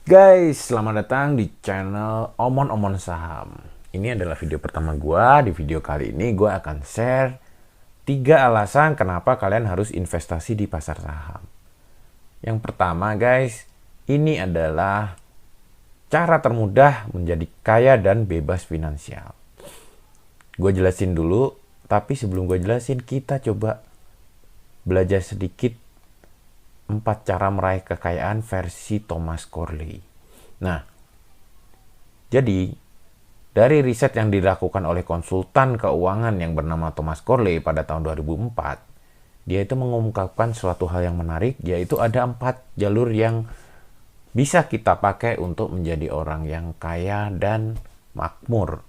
Guys, selamat datang di channel Omon Saham. Ini adalah video pertama gua. Di video kali ini gua akan share 3 alasan kenapa kalian harus investasi di pasar saham. Yang pertama guys, ini adalah cara termudah menjadi kaya dan bebas finansial. Gue jelasin dulu, tapi sebelum gue jelasin kita coba belajar sedikit 4 cara meraih kekayaan versi Thomas Corley. Nah, jadi dari riset yang dilakukan oleh konsultan keuangan yang bernama Thomas Corley pada tahun 2004, dia itu mengungkapkan suatu hal yang menarik, yaitu ada 4 jalur yang bisa kita pakai untuk menjadi orang yang kaya dan makmur.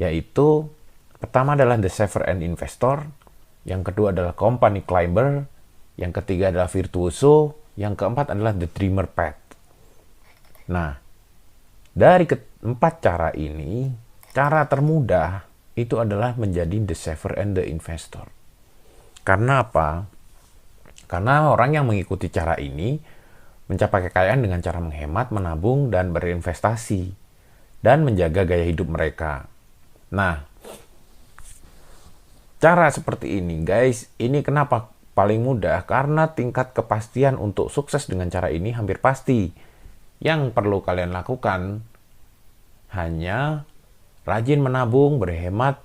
Yaitu, pertama adalah The Saver and Investor, yang kedua adalah Company Climber, yang ketiga adalah Virtuoso, yang keempat adalah The Dreamer Path. Nah, dari keempat cara ini, cara termudah itu adalah menjadi The Saver and the Investor. Karena apa? Karena orang yang mengikuti cara ini mencapai kekayaan dengan cara menghemat, menabung, dan berinvestasi, dan menjaga gaya hidup mereka. Nah, cara seperti ini guys, ini kenapa paling mudah? Karena tingkat kepastian untuk sukses dengan cara ini hampir pasti. Yang perlu kalian lakukan hanya rajin menabung, berhemat.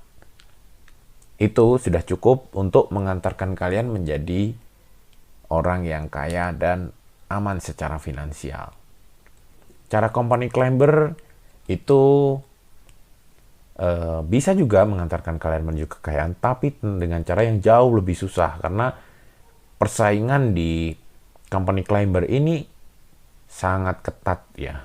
Itu sudah cukup untuk mengantarkan kalian menjadi orang yang kaya dan aman secara finansial. Cara Company Climber itu bisa juga mengantarkan kalian menuju kekayaan, tapi dengan cara yang jauh lebih susah, karena persaingan di Company Climber ini sangat ketat ya.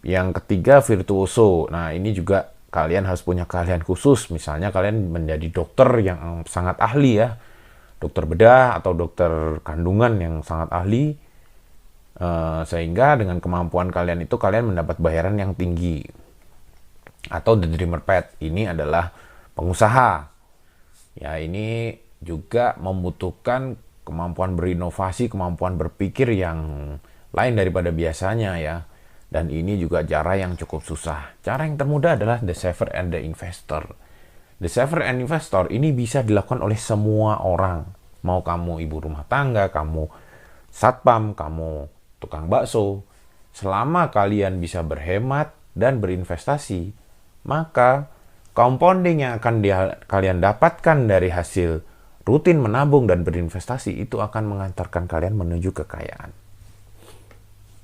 Yang ketiga Virtuoso. Nah, ini juga kalian harus punya keahlian khusus. Misalnya kalian menjadi dokter yang sangat ahli ya, dokter bedah atau dokter kandungan yang sangat ahli, sehingga dengan kemampuan kalian itu kalian mendapat bayaran yang tinggi. Atau The Dreamer Path, ini adalah pengusaha. Ya, ini juga membutuhkan kemampuan berinovasi, kemampuan berpikir yang lain daripada biasanya ya. Dan ini juga cara yang cukup susah. Cara yang termudah adalah The Saver and the Investor. The Saver and Investor ini bisa dilakukan oleh semua orang. Mau kamu ibu rumah tangga, kamu satpam, kamu tukang bakso. Selama kalian bisa berhemat dan berinvestasi, maka compounding yang akan kalian dapatkan dari hasil rutin menabung dan berinvestasi itu akan mengantarkan kalian menuju kekayaan.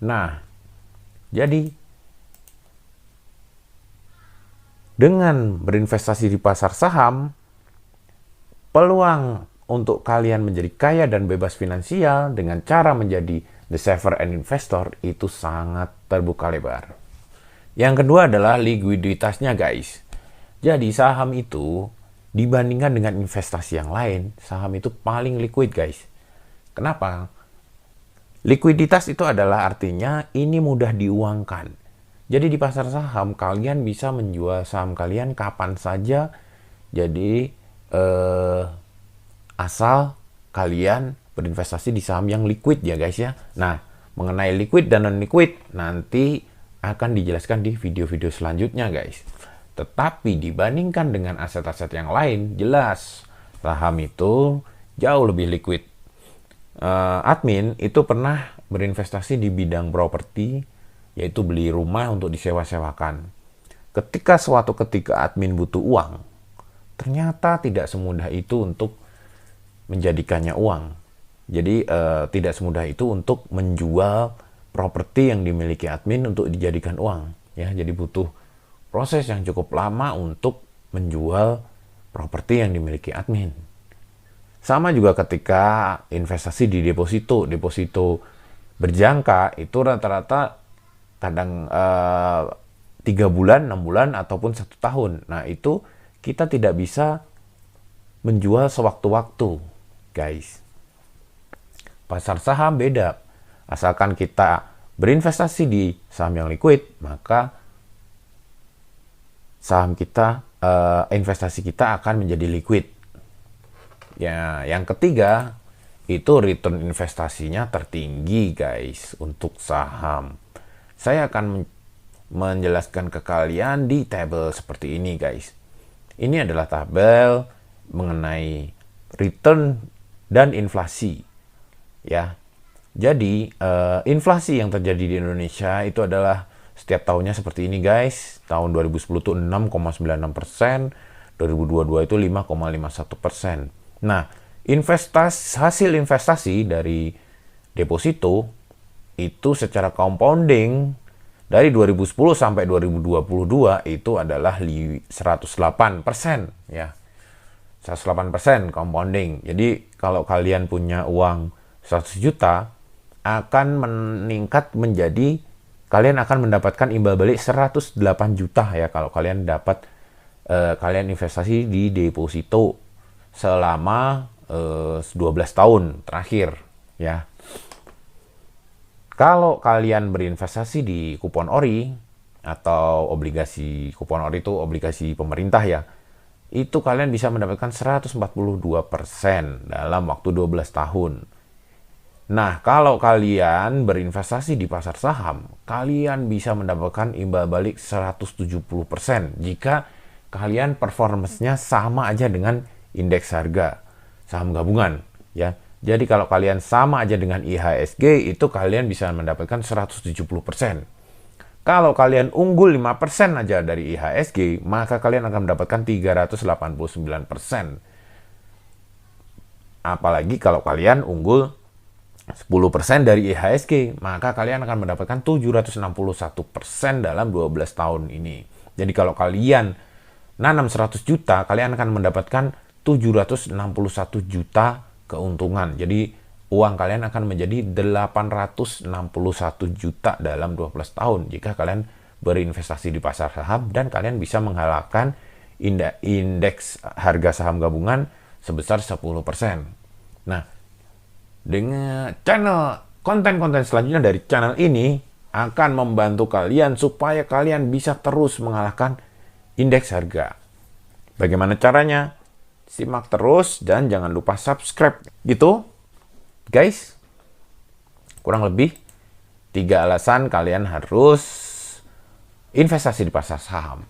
Nah, jadi dengan berinvestasi di pasar saham, peluang untuk kalian menjadi kaya dan bebas finansial dengan cara menjadi The Saver and Investor itu sangat terbuka lebar. Yang kedua adalah likuiditasnya guys. Jadi saham itu dibandingkan dengan investasi yang lain, saham itu paling liquid guys. Kenapa? Likuiditas itu adalah artinya ini mudah diuangkan. Jadi di pasar saham kalian bisa menjual saham kalian kapan saja. Jadi asal kalian berinvestasi di saham yang liquid ya guys ya. Nah, mengenai liquid dan non liquid nanti akan dijelaskan di video-video selanjutnya guys. Tetapi dibandingkan dengan aset-aset yang lain, jelas saham itu jauh lebih liquid. Admin itu pernah berinvestasi di bidang properti, yaitu beli rumah untuk disewa-sewakan. Ketika suatu ketika admin butuh uang, ternyata tidak semudah itu untuk menjadikannya uang. Jadi tidak semudah itu untuk menjual properti yang dimiliki admin untuk dijadikan uang. Ya, jadi butuh proses yang cukup lama untuk menjual properti yang dimiliki admin. Sama juga ketika investasi di deposito. Deposito berjangka itu rata-rata kadang 3 bulan, 6 bulan, ataupun 1 tahun. Nah, itu kita tidak bisa menjual sewaktu-waktu, guys. Pasar saham beda. Asalkan kita berinvestasi di saham yang liquid, maka saham kita, investasi kita akan menjadi liquid. Ya, yang ketiga itu return investasinya tertinggi guys untuk saham. Saya akan menjelaskan ke kalian di tabel seperti ini guys. Ini adalah tabel mengenai return dan inflasi ya. Jadi inflasi yang terjadi di Indonesia itu adalah setiap tahunnya seperti ini guys. Tahun 2010 itu 6,96%, 2022 itu 5,51%. Nah, hasil investasi dari deposito itu secara compounding dari 2010 sampai 2022 itu adalah 108% ya. 108% compounding. Jadi kalau kalian punya uang 100 juta akan meningkat menjadi kalian akan mendapatkan imbal balik 108 juta ya kalau kalian dapat kalian investasi di deposito selama 12 tahun terakhir ya. Kalau kalian berinvestasi di kupon ori atau obligasi, kupon ori itu obligasi pemerintah ya, itu kalian bisa mendapatkan 142% dalam waktu 12 tahun. Nah, kalau kalian berinvestasi di pasar saham, kalian bisa mendapatkan imbal balik 170% jika kalian performance-nya sama aja dengan indeks harga saham gabungan ya. Jadi kalau kalian sama aja dengan IHSG itu kalian bisa mendapatkan 170%. Kalau kalian unggul 5% aja dari IHSG, maka kalian akan mendapatkan 389%. Apalagi kalau kalian unggul 10% dari IHSG, maka kalian akan mendapatkan 761% dalam 12 tahun ini. Jadi kalau kalian nanam 100 juta, kalian akan mendapatkan 761 juta keuntungan. Jadi uang kalian akan menjadi 861 juta dalam 12 tahun jika kalian berinvestasi di pasar saham dan kalian bisa mengalahkan indeks harga saham gabungan sebesar 10%. Nah, dengan channel konten-konten selanjutnya dari channel ini akan membantu kalian supaya kalian bisa terus mengalahkan indeks harga. Bagaimana caranya? Simak terus dan jangan lupa subscribe. Gitu, guys. Kurang lebih 3 alasan kalian harus investasi di pasar saham.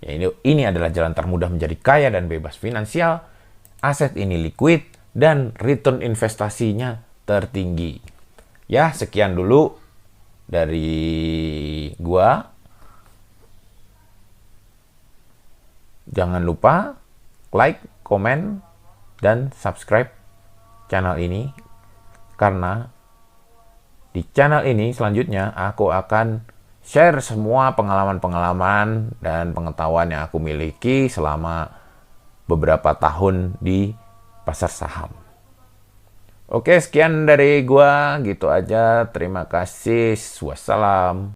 Ya, ini adalah jalan termudah menjadi kaya dan bebas finansial. Aset ini liquid dan return investasinya tertinggi. Ya, sekian dulu dari gua. Jangan lupa like, komen, dan subscribe channel ini karena di channel ini selanjutnya aku akan share semua pengalaman-pengalaman dan pengetahuan yang aku miliki selama beberapa tahun di pasar saham. Oke, sekian dari gua, gitu aja. Terima kasih. Wassalam.